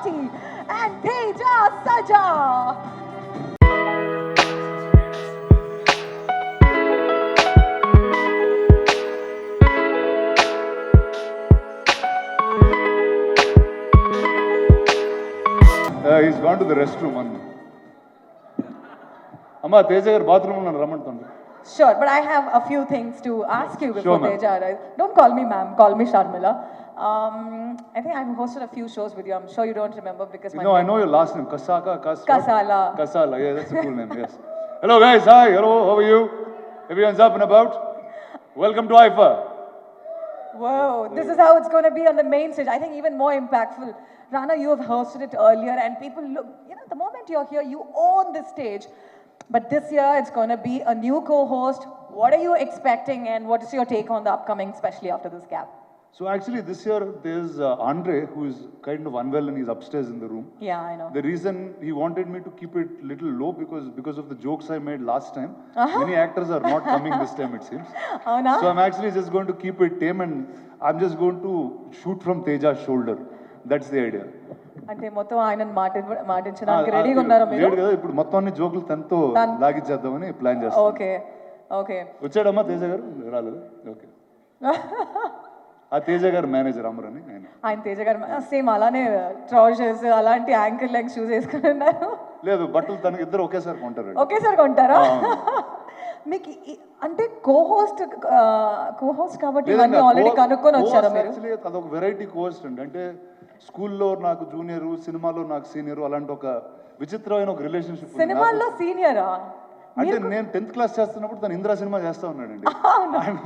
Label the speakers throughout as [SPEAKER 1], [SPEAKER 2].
[SPEAKER 1] Tripathi and Teja Saja.
[SPEAKER 2] He's gone to the restroom. Amma, Teja garu bathroom lo ramantundu.
[SPEAKER 1] Sure, but I have a few things to ask you before
[SPEAKER 2] Sure, ma'am.
[SPEAKER 1] Teja arrives. Don't call me ma'am, call me Sharmila. I think I've hosted a few shows with you. I'm sure you don't remember because my
[SPEAKER 2] No, I
[SPEAKER 1] name-
[SPEAKER 2] know your last name. Kasaka,
[SPEAKER 1] Kasala.
[SPEAKER 2] Kasala, yeah, that's a cool name, yes. Hello guys, hi, hello, how are you? Everyone's up and about? Welcome to IFA.
[SPEAKER 1] Whoa, this is how it's going to be on the main stage. I think even more impactful. Rana, you have hosted it earlier and people look, the moment you're here, you own the stage. But this year, it's going to be a new co-host. What are you expecting and what is your take on the upcoming, especially after this gap?
[SPEAKER 2] So actually this year there's Andre who is kind of unwell and he's upstairs in the room.
[SPEAKER 1] Yeah, I know.
[SPEAKER 2] The reason he wanted me to keep it little low because of the jokes I made last time. Many actors are not coming this time it seems.
[SPEAKER 1] Oh, no?
[SPEAKER 2] So I'm actually just going to keep it tame and I'm just going to shoot from Teja's shoulder. That's the idea.
[SPEAKER 1] అంటే మొత్తం ఆయనను మాటించడానికి రెడీగా ఉన్నారా మీరు?
[SPEAKER 2] లేడు కదా ఇప్పుడు మొత్తం అన్ని జోకులు తనతో లాగించేద్దామని ప్లాన్ చేస్తాం.
[SPEAKER 1] Okay okay.
[SPEAKER 2] వచ్చాడమ్మా తేజ గారు రాలేదు? ఓకే. ఆ తేజ గారు మేనేజర్ అమర్ అని
[SPEAKER 1] ఆయన తేజ గారు సేమ్ అలానే ట్రౌజర్స్ అలాంటి యాంకిల్ లెగ్ షూస్ వేసుకుని ఉన్నారు.
[SPEAKER 2] లేదు బట్టలు తనకి ఇద్దరు ఒకేసారి కొంటారు.
[SPEAKER 1] ఒకేసారి కొంటారా? మీకు అంటే కోహోస్ట్ కాబట్టి ఇవన్నీ ఆల్రెడీ కనుక్కొని వచ్చారా మీరు?
[SPEAKER 2] యాక్చువల్లీ అదొక వెరైటీ కోహోస్ట్ అండి. అంటే స్కూల్లో నాకు జూనియర్, సినిమాలో నాకు సీనియర్, అలాంటి ఒక విచిత్రమైన ఒక రిలేషన్షిప్.
[SPEAKER 1] సినిమాల్లో సీనియరా?
[SPEAKER 2] అంటే నేను 10th క్లాస్ చేస్తున్నప్పుడు తను ఇంద్రా సినిమా చేస్తా ఉన్నాడండి.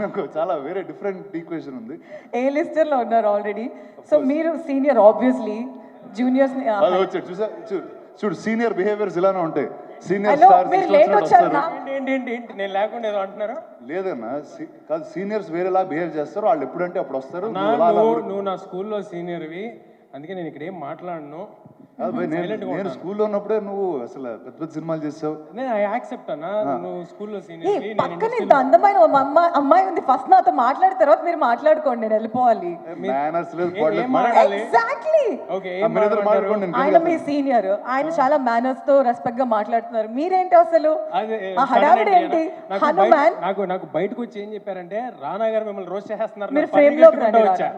[SPEAKER 2] నాకు చాలా వేరే డిఫరెంట్ ఈక్వేషన్ ఉంది.
[SPEAKER 1] ఏ లిస్టర్ లో ఉన్నారు ఆల్రెడీ. సో మీరు సీనియర్ ఆబ్వియస్లీ, జూనియర్స్
[SPEAKER 2] అది వచ్చాడు చూసా చూడు సీనియర్ బిహేవియర్స్ ఇలానే ఉంటాయి. సీనియర్
[SPEAKER 1] హలో
[SPEAKER 2] స్టార్స్
[SPEAKER 1] మీరు లేట్ వచ్చారు.
[SPEAKER 3] ఏంటి నేను లేకుండా ఏదో అంటున్నారా?
[SPEAKER 2] లేదన్నా కాదు, సీనియర్స్ వేరేలా బిహేవ్ చేస్తారు. వాళ్ళు ఎప్పుడంటే అప్పుడు వస్తారు.
[SPEAKER 3] నువ్వు నా స్కూల్లో సీనియర్వి, అందుకే నేను ఇక్కడ ఏం మాట్లాడను.
[SPEAKER 2] నేను స్కూల్లో ఉన్నప్పుడే నువ్వు అసలు పెద్ద పెద్ద సినిమాలు చేసావు.
[SPEAKER 3] నేను ఐ యాక్సెప్ట్ అన్నా, నువ్వు స్కూల్లో సీనియర్వి.
[SPEAKER 1] పక్కన ఇంత అందమైన అమ్మాయి ఉంది, ఫస్ట్ నాతో మాట్లాడిన తర్వాత మీరు మాట్లాడుకోండి, నేను వెళ్ళిపోవాలి.
[SPEAKER 2] మేనర్స్ లేదు.
[SPEAKER 1] ఎగ్జాక్ట్లీ.
[SPEAKER 3] ఓకే,
[SPEAKER 1] ఆయన మీ సీనియర్, ఆయన చాలా మేనర్స్ తో రెస్పెక్ట్ గా మాట్లాడుతున్నారు. మీరేంటి అసలు హడావిడి ఏంటి? హనుమాన్
[SPEAKER 3] నాకు బయటకు వచ్చి ఏం చెప్పారంటే రానా గారు మిమ్మల్ని రోస్ట్ చేస్తున్నారు,
[SPEAKER 1] మీరు ఫ్రేమ్ లోకి రండి.
[SPEAKER 3] వచ్చా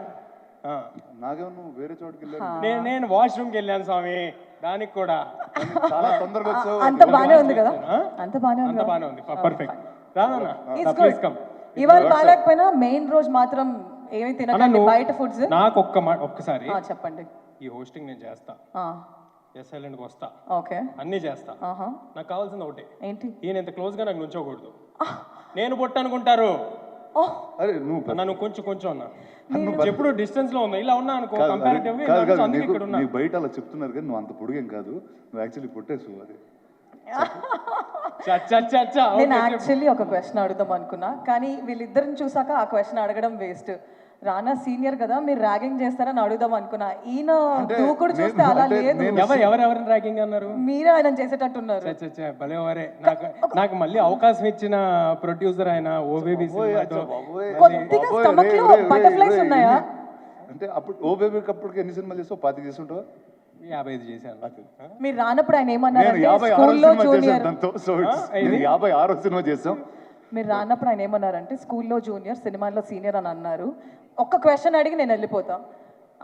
[SPEAKER 2] నాకేమో నువ్వు వేరే చోటుకి వెళ్ళాను.
[SPEAKER 3] నేను వాష్రూమ్కి వెళ్ళాను స్వామి, దానికి కూడా
[SPEAKER 2] చాలా తొందరగా వచ్చావు.
[SPEAKER 1] అంత బానే ఉంది కదా? అంత బానే
[SPEAKER 3] ఉంది, పర్ఫెక్ట్. Rana
[SPEAKER 1] please come. ఇవాళ బాగాలేకపోయినా మెయిన్ రోజు మాత్రం ఏమి తినకండి, బయట ఫుడ్స్.
[SPEAKER 3] నాకు ఒక్కసారి
[SPEAKER 1] చెప్పండి.
[SPEAKER 3] ఈ హోస్టింగ్ నేను చేస్తా, ఎస్ఐలెంట్కి వస్తా,
[SPEAKER 1] ఓకే
[SPEAKER 3] అన్నీ చేస్తా. నాకు కావాల్సింది ఒకటే,
[SPEAKER 1] ఏంటి?
[SPEAKER 3] ఈయన ఇంత క్లోజ్ గా నాకు నుంచోకూడదు. నేను పొట్టు అనుకుంటారు.
[SPEAKER 2] అరే నువ్వు
[SPEAKER 3] నన్ను కొంచెం అన్నా ఎప్పుడు డిస్టెన్స్ లో ఉన్నా, ఇలా ఉన్నా అనుకో కంపారిటివ్లీ.
[SPEAKER 2] నీకు బయట అలా చెప్తున్నారు కానీ నువ్వు అంత పొడుగేం కాదు, నువ్వు యాక్చువల్లీ పొట్టేసు. అది
[SPEAKER 1] నేను యాక్చువల్లీ ఒక క్వశ్చన్ అడుగుదాం అనుకున్నా, కానీ వీళ్ళిద్దరిని చూసాక ఆ క్వశ్చన్ అడగడం వేస్ట్. రానా సీనియర్ కదా, మీరు ర్యాగింగ్ చేస్తారని అడుగుదాం అనుకున్నా. ఈయన దూకుడు చూస్తే అలా లేదు.
[SPEAKER 3] ఎవరెవరిని ర్యాగింగ్ అన్నారు?
[SPEAKER 1] మీరే ఆయన చేసేటట్టున్నారు.
[SPEAKER 3] భలేవారే. నాకు మళ్ళీ అవకాశం ఇచ్చిన ప్రొడ్యూసర్ ఆయన ఓబేబీ.
[SPEAKER 1] కొద్దిగా స్టమక్ లో బటర్ఫ్లైస్ ఉన్నాయా?
[SPEAKER 2] అంటే అప్పుడు ఓబేబీకి అప్పటికి ఎన్ని సినిమాలు చేస్తావు? 25 చేస్తుంటావా?
[SPEAKER 3] 55 చేశాను.
[SPEAKER 1] మీరు రానప్పుడు ఆయన ఏమన్నారు?
[SPEAKER 2] 56 సినిమా చేసాం.
[SPEAKER 1] మీరు రానప్పుడు ఆయన ఏమన్నారంటే స్కూల్లో జూనియర్, సినిమాల్లో సీనియర్ అని అన్నారు. ఒక్క క్వశ్చన్ అడిగి నేను వెళ్ళిపోతా.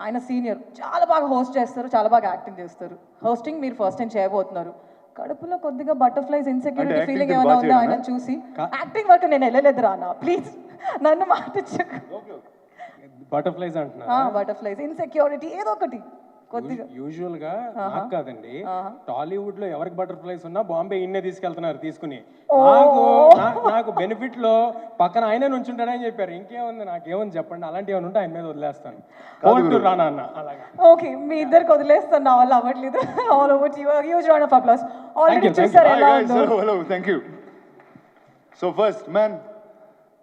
[SPEAKER 1] ఆయన సీనియర్, చాలా బాగా హోస్ట్ చేస్తారు, చాలా బాగా యాక్టింగ్ చేస్తారు. హోస్టింగ్ మీరు ఫస్ట్ టైం చేయబోతున్నారు. కడుపులో కొద్దిగా బటర్ఫ్లైస్, ఇన్సెక్యూరిటీ ఫీలింగ్ ఏమైనా ఉందా ఆయన చూసి? యాక్టింగ్ వరకు నేను వెళ్ళలేదు రానా, ప్లీజ్ నన్ను మాటించకు.
[SPEAKER 3] బటర్ఫ్లైస్ అంటున్నా,
[SPEAKER 1] బటర్ఫ్లైస్, ఇన్సెక్యూరిటీ ఏదో ఒకటి కొద్దిగా.
[SPEAKER 3] యూజువల్ గా నాకు కాదండి, టాలీవుడ్ లో ఎవరికి బటర్ఫ్లైస్ ఉన్నా బాంబే ఇన్నే తీసుకెళ్తున్నారు తీసుకుని. నాకు బెనిఫిట్ లో పక్కన ఆయనే నుంచుంటాడని చెప్పారు. ఇంకేముంది, నాకేముంది చెప్పండి. అలాంటి ఏమైనా ఉంటే ఆయన మీద వదిలేస్తాను. రానా అన్న అలాగా.
[SPEAKER 1] ఓకే, మీ ఇద్దరికి వదిలేస్తాను, నా వల్ల అవ్వట్లేదు. All over you, huge round of applause. Already చూసారు ఎలా ఉందో.
[SPEAKER 2] Hello, thank you. So first man,